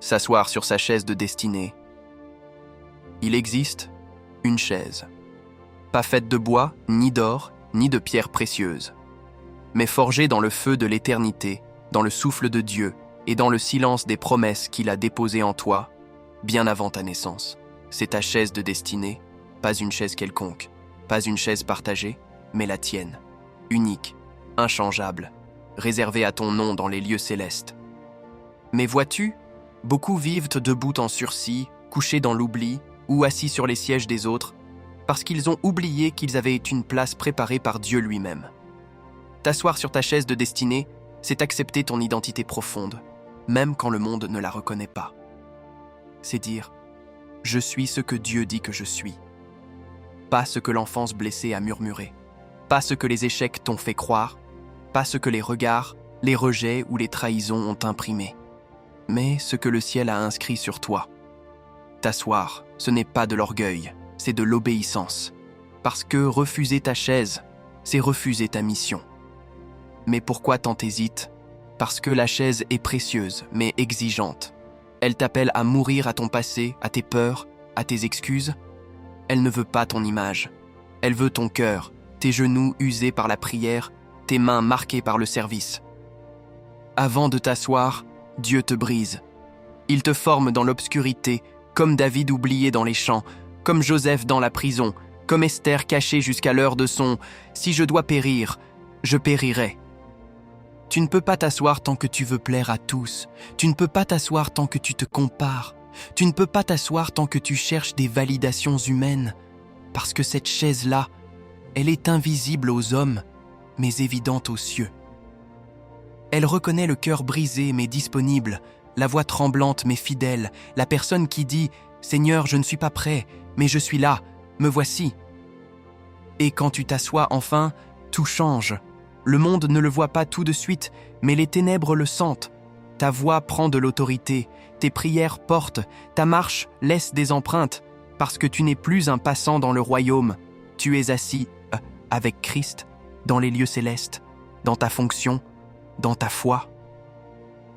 s'asseoir sur sa chaise de destinée. Il existe une chaise, pas faite de bois, ni d'or, ni de pierres précieuses, mais forgée dans le feu de l'éternité, dans le souffle de Dieu et dans le silence des promesses qu'il a déposées en toi, bien avant ta naissance. C'est ta chaise de destinée, pas une chaise quelconque, pas une chaise partagée, mais la tienne, unique, inchangeable, réservée à ton nom dans les lieux célestes. Mais vois-tu, beaucoup vivent debout en sursis, couchés dans l'oubli ou assis sur les sièges des autres, parce qu'ils ont oublié qu'ils avaient une place préparée par Dieu lui-même. T'asseoir sur ta chaise de destinée, c'est accepter ton identité profonde, même quand le monde ne la reconnaît pas. C'est dire « Je suis ce que Dieu dit que je suis ». Pas ce que l'enfance blessée a murmuré, pas ce que les échecs t'ont fait croire, pas ce que les regards, les rejets ou les trahisons ont imprimé, mais ce que le ciel a inscrit sur toi. T'asseoir, ce n'est pas de l'orgueil, c'est de l'obéissance. Parce que refuser ta chaise, c'est refuser ta mission. Mais pourquoi tant hésites ? Parce que la chaise est précieuse, mais exigeante. Elle t'appelle à mourir à ton passé, à tes peurs, à tes excuses. Elle ne veut pas ton image. Elle veut ton cœur, tes genoux usés par la prière, tes mains marquées par le service. Avant de t'asseoir, Dieu te brise. Il te forme dans l'obscurité, comme David oublié dans les champs, comme Joseph dans la prison, comme Esther cachée jusqu'à l'heure de son « Si je dois périr, je périrai ». Tu ne peux pas t'asseoir tant que tu veux plaire à tous. Tu ne peux pas t'asseoir tant que tu te compares. Tu ne peux pas t'asseoir tant que tu cherches des validations humaines. Parce que cette chaise-là, elle est invisible aux hommes, mais évidente aux cieux. Elle reconnaît le cœur brisé mais disponible, la voix tremblante mais fidèle, la personne qui dit « Seigneur, je ne suis pas prêt, mais je suis là, me voici ». Et quand tu t'assois enfin, tout change. Le monde ne le voit pas tout de suite, mais les ténèbres le sentent. Ta voix prend de l'autorité, tes prières portent, ta marche laisse des empreintes, parce que tu n'es plus un passant dans le royaume. Tu es assis avec Christ dans les lieux célestes, dans ta fonction, dans ta foi.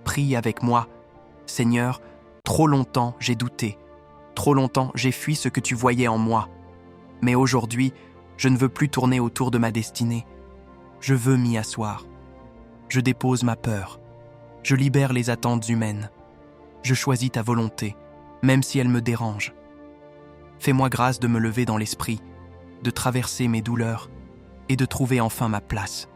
Prie avec moi, Seigneur, trop longtemps j'ai douté, trop longtemps j'ai fui ce que tu voyais en moi. Mais aujourd'hui, je ne veux plus tourner autour de ma destinée. Je veux m'y asseoir. Je dépose ma peur. Je libère les attentes humaines. Je choisis ta volonté, même si elle me dérange. Fais-moi grâce de me lever dans l'esprit, de traverser mes douleurs et de trouver enfin ma place.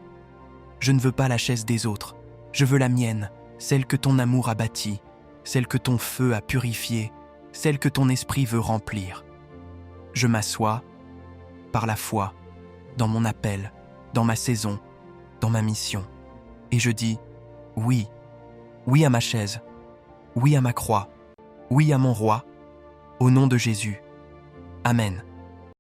Je ne veux pas la chaise des autres, je veux la mienne, celle que ton amour a bâtie, celle que ton feu a purifiée, celle que ton esprit veut remplir. Je m'assois, par la foi, dans mon appel, dans ma saison, dans ma mission. Et je dis oui, oui à ma chaise, oui à ma croix, oui à mon roi, au nom de Jésus. Amen.